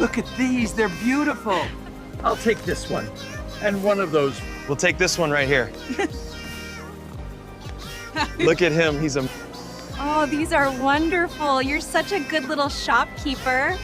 Look at these, they're beautiful. I'll take this one. And one of those. We'll take this one right here. Look at him, he's a... Oh, these are wonderful. You're such a good little shopkeeper.